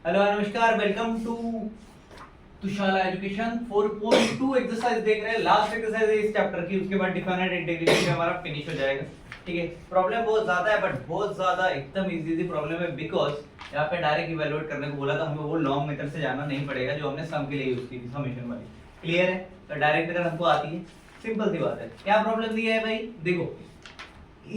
Hello नमस्कार, welcome to तुशाला education 4.2 exercise देख रहे हैं। लास्ट एक्सरसाइज है इस चैप्टर की, उसके बाद डिफाइनेट इंटीग्रेशन हमारा फिनिश हो जाएगा। ठीक है, प्रॉब्लम बहुत ज्यादा है बट बहुत ज्यादा एकदम इजी प्रॉब्लम है, बिकॉज यहाँ पे डायरेक्ट इवैल्यूएट करने को बोला था हमें, वो लॉन्ग मेथड से जाना नहीं पड़ेगा जो हमने सम के लिए यूज की थी, समेशन वाली। क्लियर है? तो डायरेक्ट अगर हमको आती है, सिंपल सी बात है। क्या प्रॉब्लम दिया है भाई? देखो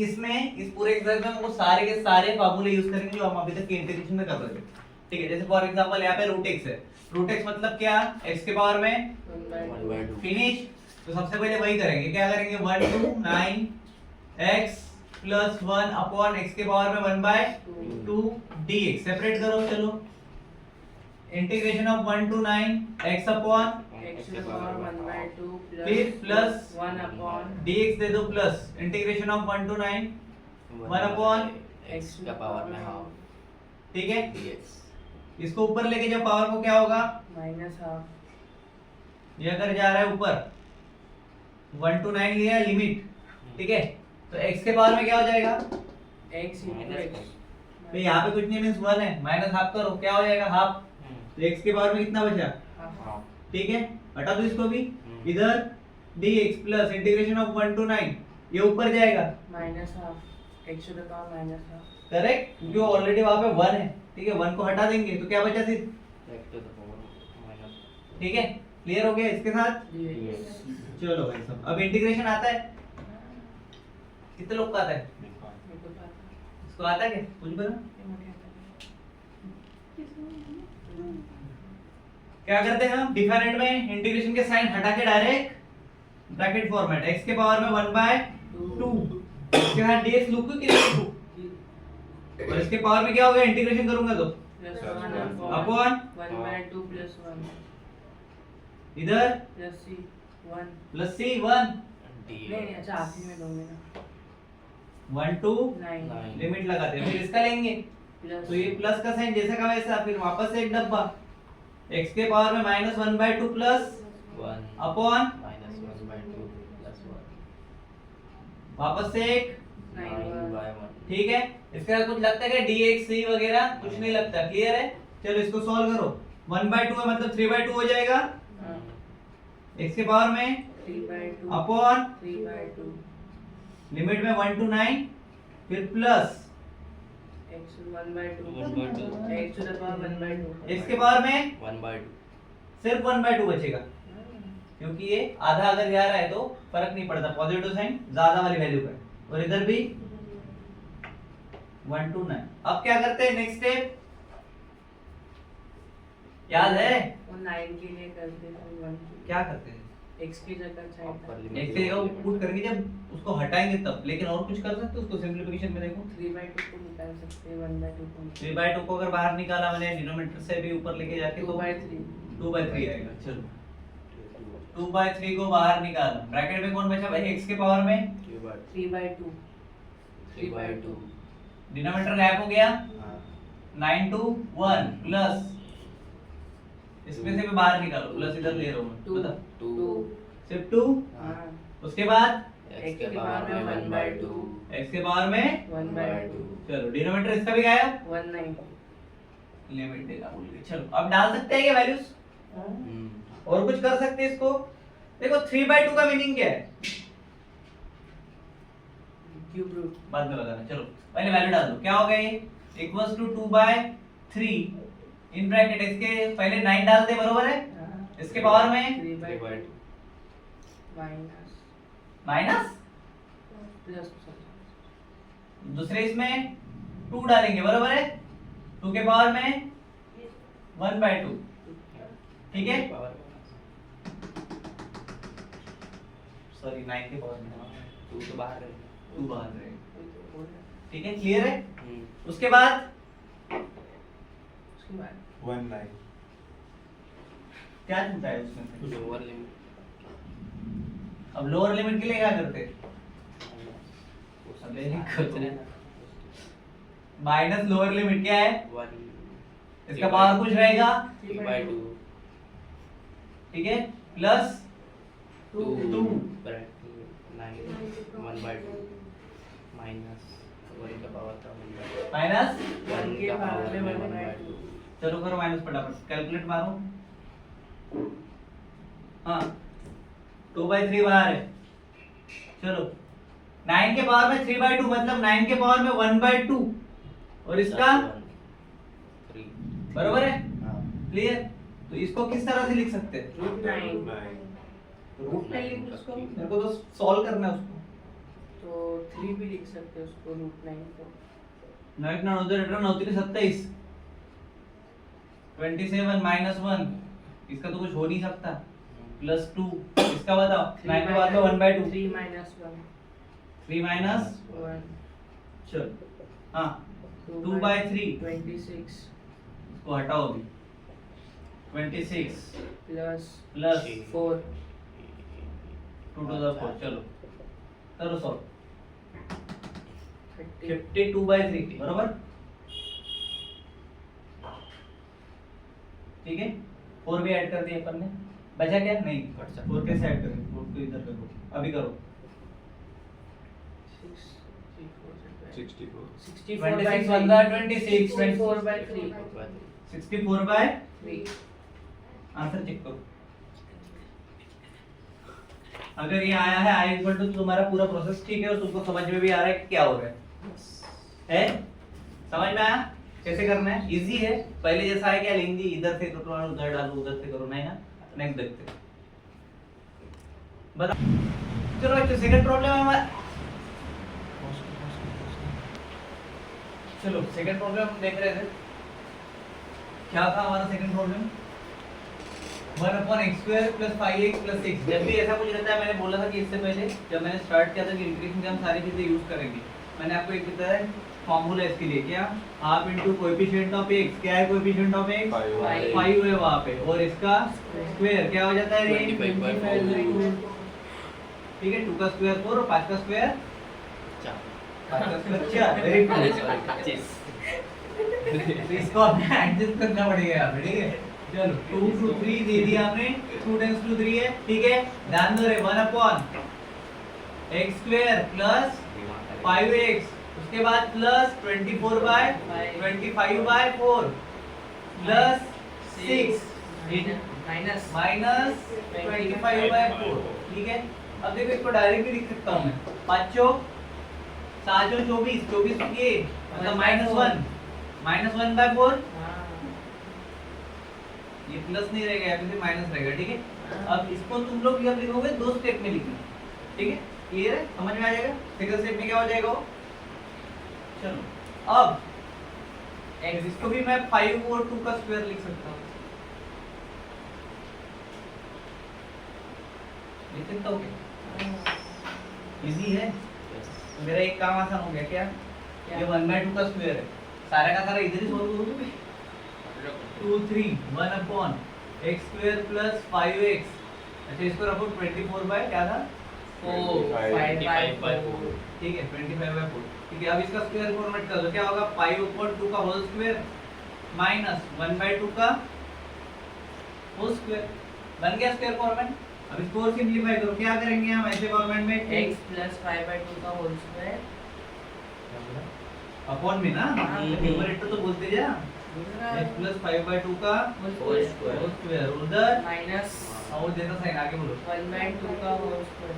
इसमें इस पूरे एक्सरसाइज में हमको सारे के सारे फार्मूले यूज करेंगे जो हम अभी तक के इंटीग्रेशन में कर रहे थे। ठीक है, जैसे फॉर एग्जांपल यहाँ पे रूट एक्स है। रूट एक्स मतलब क्या? x के पावर में फिनिश। तो सबसे पहले वही करेंगे, क्या करेंगे? 1 to 9 x plus 1 upon x के पावर में 1/2 dx। सेपरेट करो, चलो। Integration of 1 to 9 x upon x के पावर 1/2 फिर प्लस 1 अपॉन dx दे दो, plus integration of 1 to 9 1 upon x का पावर में हाफ। ठीक है, dx इसको ऊपर लेके जब पावर को क्या होगा? Minus half. ये अगर जा रहा है ऊपर 1 to 9 लिया लिमिट, ठीक है, तो x के पावर में क्या हो जाएगा? x into x। तो यहाँ पे कुछ नहीं, मींस 1 है, माइनस हाफ करो, क्या हो जाएगा? हाफ। तो x के पावर में कितना बचा? हाफ। ठीक है, हटा दो इसको भी। इधर dx plus integration of 1 to 9, ये ऊपर जाएगा minus half x to the power minus half. Correct, क्योंकि ऑलरेडी वहां पे 1 है। ठीक है, 1 को हटा देंगे तो क्या बचा सिर्फ? x to the power minus. ठीक है, क्लियर हो गया इसके साथ? dx चलो भाई सब, अब इंटीग्रेशन आता है, कितने लोग का आता है? इसको आता है क्या? कुछ बता। क्या करते हैं हम? डिफरेंट में इंटीग्रेशन के साइन हटा के डायरेक्ट ब्रैकेट फॉर्मेट, x के पावर में 1/2 इसके साथ dx लिखूं कि नहीं लिखूं? और इसके पावर में क्या होगा? इंटीग्रेशन करूंगा तो प्लस 1 अपॉन 1/2 प्लस 1 इधर प्लस c 1 प्लस c 1 नहीं अच्छा आखिरी में दूंगे ना 1 to 9 लिमिट लगाते हैं, फिर इसका लेंगे प्लस तो ये प्लस का साइन जैसा का वैसा, फिर वापस से एक डब्बा x के पावर में minus 1/2 plus 1 upon minus 1/2 plus 1 वापस से एक। 9/1। ठीक है, इसके बाद कुछ लगता है क्या? dx c वगैरह कुछ नहीं लगता। क्लियर है? चलो इसको सॉल्व करो। 1/2 है मतलब 3/2 हो जाएगा x के पावर में 3/2 अपॉन 3/2 लिमिट में 1 to 9 फिर plus x 1/2 x to the power 1/2 x के पावर में 1/2 सिर्फ 1/2 बचेगा, क्योंकि ये आधा अगर जा रहा है तो फर्क नहीं पड़ता, पॉजिटिव साइन ज्यादा वाली वैल्यू पर। और इधर भी 1 to 9। अब क्या करते हैं? नेक्स्ट स्टेप याद है? वो 9 के लिए करते थे 1 क्या करते हैं? x की जगह चाहिए एक से पुट करेंगे जब उसको हटाएंगे तब, लेकिन और कुछ कर सकते हो उसको सिंपलीफिकेशन में। देखो 3/2 को निकाल सकते हैं 1/2 को 3/2 को अगर बाहर निकाला मैंने डिनोमिनेटर से भी ऊपर लेके जाके तो 2/3 2/3 आएगा। चलो 2/3 को बाहर निकाला, ब्रैकेट में कौन बचा भाई? x के पावर में 3/2 3/2 डिनोमिनेटर गैप हो गया 9 to 1 प्लस इसमें से भी बाहर निकालो, प्लस इधर ले रहा हूं मैं, 2 बता 2 सिर्फ 2। हां उसके बाद x के पावर में 1/2 x के पावर में 1/2 चलो डिनोमिनेटर इसका भी गायब, 1/9 लिमिट देना भूल गए। चलो अब डाल सकते हैं क्या वैल्यूज? और कुछ कर सकते हैं इसको? देखो 3/2 का मीनिंग क्या है? क्यूब रूट बाद में बताना। चलो पहले वैल्यू डाल दो, क्या हो गया? ये इक्वल्स टू 2/3 इन ब्रैकेट, इसके पहले 9 डाल दे, बरोबर है? इसके पावर में 3/2 माइनस माइनस प्लस दूसरे इसमें 2 डालेंगे, बरोबर है? 2 के पावर में 1/2। ठीक है, सॉरी 9 के पावर में 2 तो बाहर है 2 बाहर रहेगा। ठीक है, क्लियर है? उसके बाद उसके बाद 1/9 क्या चलता है उसमें से? लोअर लिमिट अब लोअर लिमिट के लिए क्या करते? अबे कुछ नहीं, माइनस लोअर लिमिट क्या है? 1 इसका पावर कुछ रहेगा, 3/2 ठीक है, प्लस 2 2 9 1/2 माइनस 1 का पावर का 1/2 माइनस 1 के पावर में 1/2 चलो करो माइनस फटाफट, कैलकुलेट मारो। हाँ 2/3 बाहर है। चलो 9 के पावर में 3/2 मतलब 9 के पावर में 1/2 और इसका बरोबर है, क्लियर। तो इसको किस तरह से लिख सकते हैं? रूट 9 रूट 9 उसको मेरे को तो सॉल्व करना है उसको। तो 3 भी लिख सकते हैं उसको रूट 9 को। 9 9 उधर 27 27 माइनस 1 इसका तो कुछ हो नहीं सकता, प्लस 2 इसका बताओ। 9 के बाद में 1/2 3 minus 1 3 माइनस 1 चल हाँ 2/3 26 इसको हटाओ अभी 26 प्लस प्लस 4 2 to the 4 चलो करो सॉल्व। 30 52/3 बरोबर, ठीक है। 4 भी ऐड कर दिए अपन ने, बचा क्या? नहीं 4 कैसे ऐड करें? 4 को इधर करो, अभी करो। 64 26 बंदा 26 64/3 64/3 आंसर चेक करो। अगर ये आया है आई इक्वल टू, तुम्हारा पूरा प्रोसेस ठीक है और तुमको समझ में भी आ रहा है कि क्या हो रहा है? समझ में आया कैसे करना है? इजी है, पहले जैसा है क्या लेंगे, इधर से करो उधर डालो, उधर से करो, नहीं ना। नेक्स्ट देखते हैं, बता। चलो अच्छा सेकंड प्रॉब्लम है हमारा। चलो सेकंड प्रॉब्लम हम देख रहे थे, क्या था हमारा सेकंड प्रॉब्लम? 1/x² + 5x + 6। जब भी ऐसा कुछ रहता है, मैंने बोला था कि इससे पहले जब मैंने स्टार्ट किया था कि इंटीग्रेशन के हम सारी चीजें यूज करेंगे। मैंने आपको एक बताया है फार्मूला इसके लिए, क्या? Half into coefficient of x। क्या है कोएफिशिएंट ऑफ x? 5 है वहां पे, और इसका स्क्वायर क्या हो जाता है रे? 25/2 ठीक है। 2 का स्क्वायर 4 और 5 का स्क्वायर 4। Very good. इसको हमें एडजस्ट करना पड़ेगा यहाँ पे, ठीक है। चलो 2 to 3 दे दिया हमने, 2 × 3 है, ठीक है। ध्यान दो रे, 1/x² प्लस 5x, उसके बाद प्लस 24/25/4 प्लस 6 माइनस 25/4, ठीक है। अब देखो इसको डायरेक्टली लिख सकता हूँ मैं, 5 चौक 7 चौक 24, 24 ये मतलब -1/4। ये प्लस नहीं रहेगा, यहाँ पे माइनस रहेगा, ठीक है। अब इसको तुम लोग जब लिखोगे 2 स्टेप में लिखना, ठीक है। क्लियर है? समझ में आ जाएगा? सेकंड स्टेप में क्या हो जाएगा वो? चलो अब x, इसको भी मैं 5 और 2 का स्क्वायर लिख सकता हूँ। लिख सकता हूँ क्या? इजी है। तो मेरा एक काम आसान हो गया, क्या? ये 1/2 का स्क्वायर है, सारा का सारा इधर ही सॉल्व करोगे। 2 3 1/x² + 5x। अच्छा इसको रखो 24 क्या था? 4 5/4, ठीक है 25/4, ठीक है। अब इसका स्क्वायर फॉर्मेट कर दो, क्या होगा? 5/2 का होल स्क्वायर माइनस 1/2 का होल स्क्वायर, बन गया स्क्वायर फॉर्मेट। अब इसको और सिंपलीफाई करो, क्या करेंगे हम ऐसे फॉर्मेट में? x + 5/2 का होल स्क्वायर अपॉन में ना, न्यूमरेटर तो बोलते जा। x + 5/2 का होल स्क्वायर उधर माइनस और जैसा साइन आगे बोलो, 1/2 का होल स्क्वायर,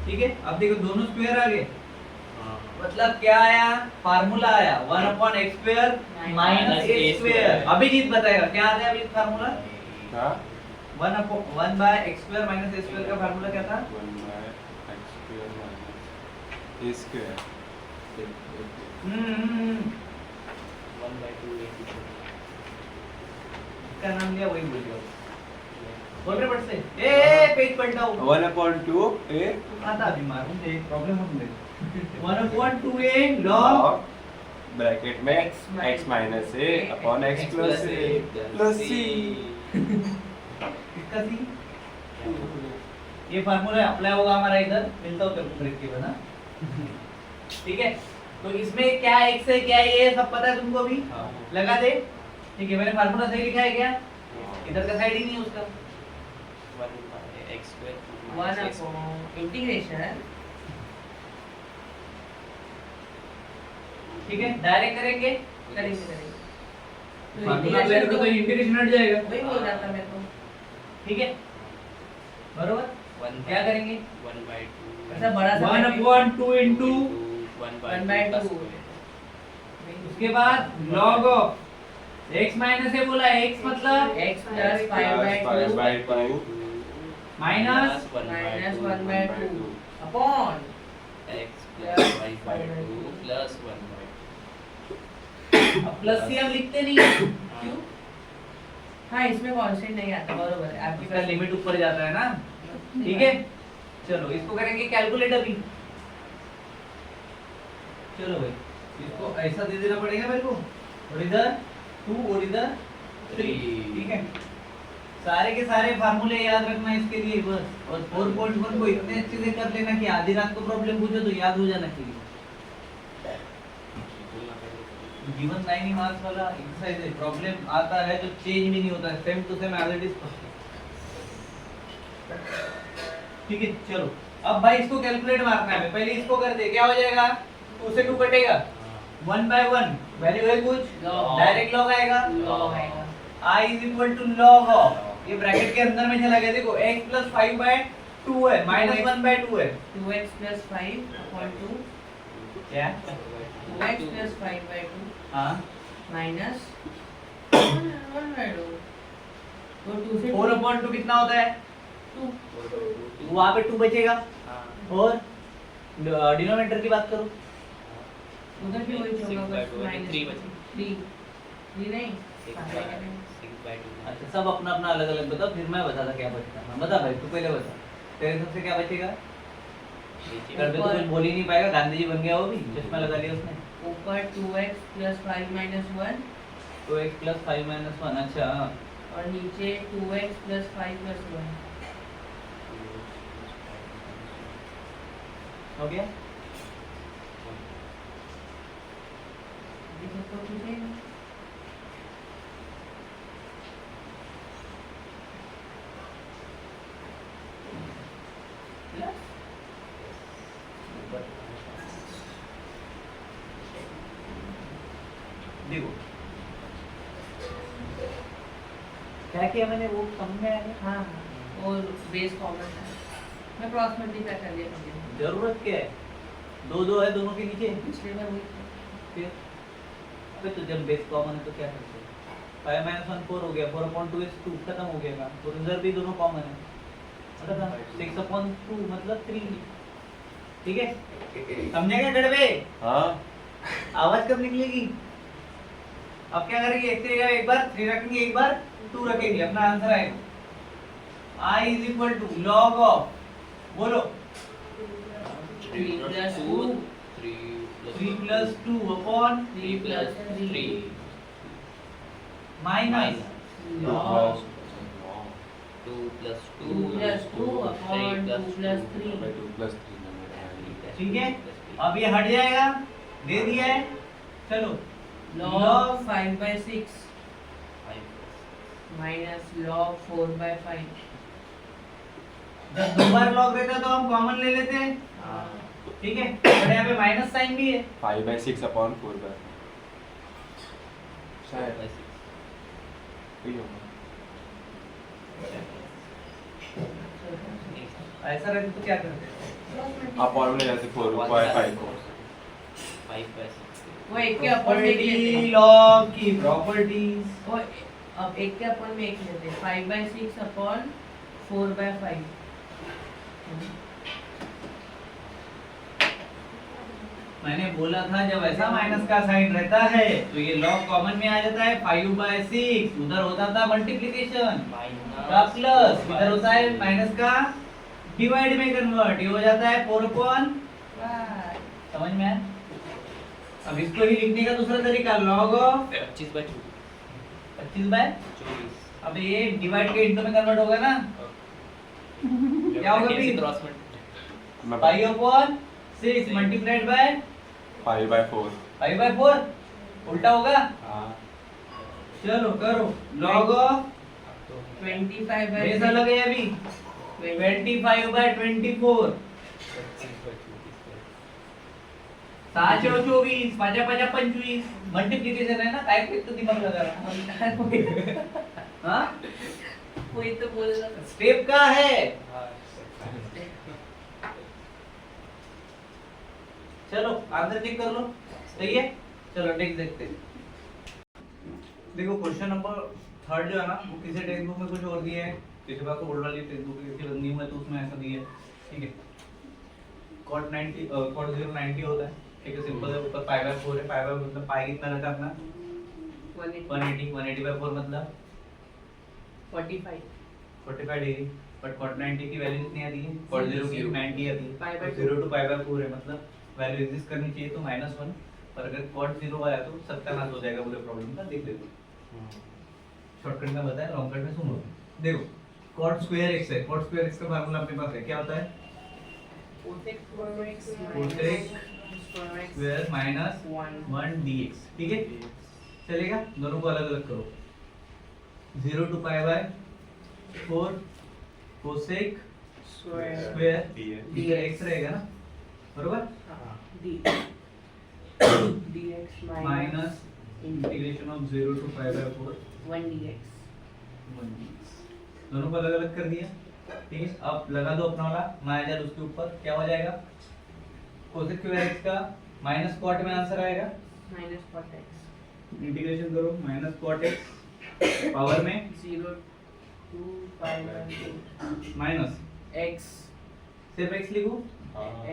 ठीक है। अब देखो दोनों स्क्वायर आ गए, मतलब क्या आया? फार्मूला आया 1/x² - a²। अभिजीत बताएगा क्या आता है अभिजीत फार्मूला? 1/x² - a² का फार्मूला क्या था? 1/x² - a²। 1/2 का नाम लिया वही बोल दिया। बोल रहे पट से, ए पेज पलटाओ। 1/2 a आता अभी मारूं, एक प्रॉब्लम हो तुमने। 1/2 a log ब्रैकेट में x - a upon x + a + c। इसका सी ये फार्मूला अप्लाई होगा हमारा इधर, मिलता हो तेरे को ब्रेक के बना, ठीक है। तो इसमें क्या x है क्या ये सब पता है तुमको भी, लगा दे, ठीक है। मैंने फार्मूला सही लिखा है क्या? इधर का साइड ही नहीं उसका 1 अपॉन इंटीग्रेशन, ठीक है। डायरेक्ट करेंगे, करेंगे फार्मूला अप्लाई करो तो इंटीग्रेशन हट जाएगा। वही बोल रहा था मेरे को। ठीक है, बरोबर। क्या करेंगे? 1/2 ऐसा बड़ा सा 1/2 into 1/2 उसके बाद log ऑफ x माइनस है बोला, x मतलब x plus 5/2 minus minus 1/2 upon x plus 5/2 plus 1/2 अब प्लस सी हम लिखते नहीं है, क्यों? हाँ इसमें कांस्टेंट नहीं आता, बरोबर है आपकी इसका लिमिट ऊपर जाता है ना। ठीक है, चलो इसको करेंगे कैलकुलेट अभी। चलो भाई, इसको ऐसा दे देना पड़ेगा मेरे को, और इधर 2 और इधर 3। ठीक है, सारे के सारे फार्मूले याद रखना इसके लिए बस, और 4.1 को इतने अच्छे से कर लेना कि आधी रात को प्रॉब्लम पूछो तो याद हो जाना चाहिए। गिवन 9 मार्क्स वाला एक्सरसाइज है, प्रॉब्लम आता है तो चेंज भी नहीं होता है, same to same as it is. ठीक है, चलो अब भाई इसको कैलकुलेट मारना है, पहले इसको कर दे, क्या हो जाएगा? 2 से 2 कटेगा, 1/1 वैल्यू है कुछ, डायरेक्ट लॉग आएगा, log आएगा। i is equal to log of, ये ब्रैकेट के अंदर में चला गया, देखो x plus 5/2 है, minus 1/2 है, 2x plus 5 upon 2 क्या? 2x plus 5/2 हाँ, minus 1/2 तो 2 से 4/2 कितना होता है? 2 वहाँ पे 2 बचेगा, और डिनोमिनेटर की बात करो, उधर भी वही होगा, बस minus 3 बचे। 3 नहीं 6/2 अच्छा सब अपना अपना अलग अलग बताओ, फिर मैं बताता क्या बचता है। बता भाई, तू पहले बता, तेरे सबसे क्या बचेगा? कर दे तो कुछ बोल ही नहीं पाएगा, गांधी जी बन गया वो भी, चश्मा लगा लिया उसने। ऊपर 2x plus 5 minus 1 2x plus 5 minus 1, अच्छा हाँ। और नीचे 2x plus 5 plus 1 हो गया? ये सबको पूछेगा। देखो क्या किया मैंने, वो समझ में आया? हाँ और बेस कॉमन है, मैं क्रॉस मल्टीप्लाई कर लिया कभी जरूरत क्या है? 2 है दोनों के नीचे, पिछले बार वही था। फिर अबे तो जब बेस कॉमन है तो क्या करते हैं? 5 minus 1 4 हो गया, 4/2 is 2, खत्म हो गया काम, और इधर भी दोनों कॉमन है, मतलब 6/2 मतलब 3। ठीक है, समझेगा गड़बे? हाँ आवाज कब निकलेगी? अब क्या करेंगे, एक बार 3 रखेंगे, एक बार 2 रखेंगे, अपना आंसर आएगा i is equal to log of, बोलो 3 plus 2 3 plus 2 upon 3 plus 3 minus log 2 plus 2 plus 2 upon 2 plus 3 ठीक है, अब ये हट जाएगा, दे दिया है। चलो log 5/6 minus log 4/5 जब 2 बार लॉग रहता तो हम कॉमन ले लेते हैं, ठीक है, और यहाँ पे माइनस साइन भी है, 5/6 upon 4/5 शायद वही होगा। ऐसा रहता तो क्या करते? आप और में जैसे 4/5 को वो एक के अपन में एक लेते प्रॉपर्टी हैं। लॉग की प्रॉपर्टीज, वो अब एक के अपन में एक लेते हैं 5/6 upon 4/5 मैंने बोला था जब ऐसा माइनस का साइन रहता है तो ये लॉग कॉमन में आ जाता है, 5/6 उधर होता था मल्टीप्लिकेशन का प्लस, इधर होता है माइनस का डिवाइड में कन्वर्ट, ये हो जाता है 4/5। समझ में आया? अब इसको ही लिखने का दूसरा तरीका, log ऑफ 25/24, अब ये डिवाइड के इंटू में कन्वर्ट होगा ना, क्या होगा फिर? 5/6 मल्टीप्लाइड बाय 5/4 5/4, उल्टा होगा। हाँ चलो करो, log ऑफ 25/6 बेस अलग है अभी, 25/24 6 और 24 5 5 25 मल्टीप्लिकेशन है ना, काय पे तो दिमाग लगा रहा हाँ वही तो बोल रहा था। स्टेप का है। चलो आंसर चेक कर लो, सही है। चलो नेक्स्ट देखते हैं। देखो क्वेश्चन नंबर 3 जो है ना, वो किसी टेक्स्ट बुक में कुछ और दिया है, किसी बात तो ओल्ड वाली टेक्स्ट बुक किसी न्यू है तो उसमें ऐसा दिया है, ठीक है। cot 90 cot 0 90 होता है, ठीक है, सिंपल है। ऊपर पाई बाय 4 है, पाई बाय मतलब पाई कितना रखा अपना 180 180 बाय 4 मतलब 45 डिग्री। बट cot 90 की वैल्यू कितनी आती है, cot 0 की 90 आती है, pi by 0 to pi by 4 है, मतलब वैल्यू एग्जिस्ट करनी चाहिए तो -1। पर अगर cot 0 आया तो सत्यानाश हो जाएगा पूरे प्रॉब्लम का। देख लेते शॉर्टकट में बताया, लॉन्ग कट में सुनो। देखो cot स्क्वायर x है, cot स्क्वायर x का फार्मूला अपने पास है, क्या होता है cosec स्क्वायर माइनस 1 dx, ठीक है। चलेगा, दोनों को अलग अलग करो। 0 to pi by 4 cosec square dx रहेगा ना, बरोबर। dx minus integration of 0 to pi by 4 1 dx 1 dx, दोनों को अलग अलग कर दिया, ठीक है। अब लगा दो अपना वाला माइनस उसके ऊपर, क्या हो जाएगा कोसेक स्क्वायर x का माइनस cot में आंसर आएगा, cot x इंटीग्रेशन करो माइनस cot x पावर में 0 to pi by 4 minus x सिर्फ x लिखो,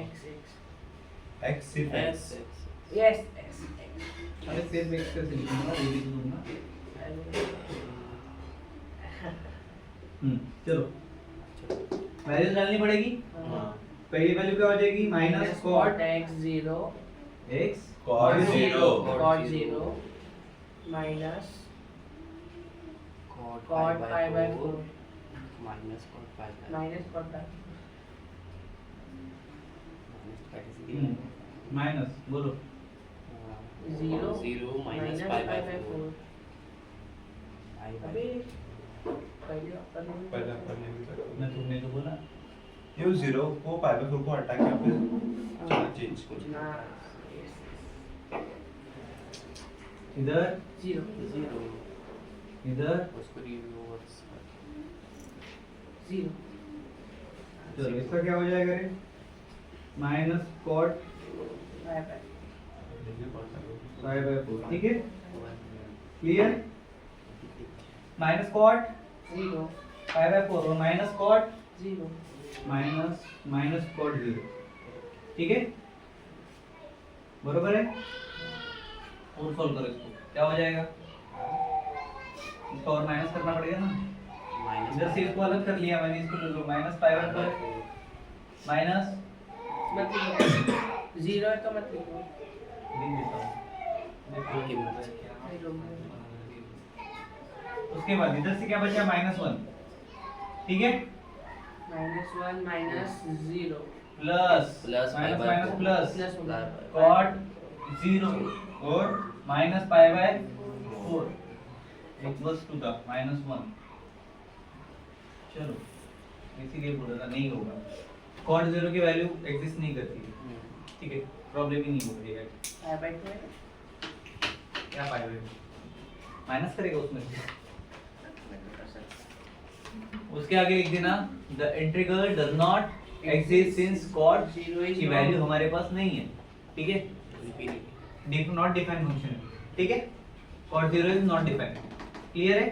x x सिर्फ x yes x अरे सिर्फ x कैसे लिखूंगा, ये लिख दूंगा। चलो वैल्यू डालनी पड़ेगी। पहली वैल्यू क्या हो जाएगी, minus cot x 0 x cot 0 minus cot pi by 4 minus cot pi by minus cot pi minus बोलो 0 0 minus minus pi pi by by 4 4 pi by अबे पहले अपन पहले अपन ने भी करा। मैं तुमने तो बोला ये 0 को पाई बाय 4 को हटा के आपने चेंज कुछ ना इधर 0 0 इधर उसको रिवर्स 0 चलो इसका क्या हो जाएगा रे, minus cot pi by pi by 4, ठीक है, clear. Minus cot 0 pi by 4 और माइनस cot 0 माइनस cot 0, ठीक है, बरोबर है। और सॉल्व करो इसको, क्या हो जाएगा, इसको और माइनस करना पड़ेगा ना, minus इधर से इसको अलग कर लिया मैंने, इसको ले लो माइनस पाई बाय 4 माइनस मत लिखो 0 है तो मत लिखो लिख देता हूँ। उसके बाद इधर से क्या बचा, -1, ठीक है, -1 minus 0 plus Plus minus pi by minus 4. Plus plus pi by cot 0 और minus pi by 4 equals to the -1। चलो इसीलिए बोला था नहीं होगा, cot 0 की वैल्यू एग्जिस्ट नहीं करती है, ठीक है, प्रॉब्लम ही नहीं हो रही है। pi by 2 है क्या पाई बाय माइनस करेगा उसमें से, उसके आगे लिख देना the integral does not exist since cot 0 की वैल्यू हमारे पास नहीं है, ठीक है, infinity नॉट डिफाइन फंक्शन, ठीक है, cot 0 is not define, clear है।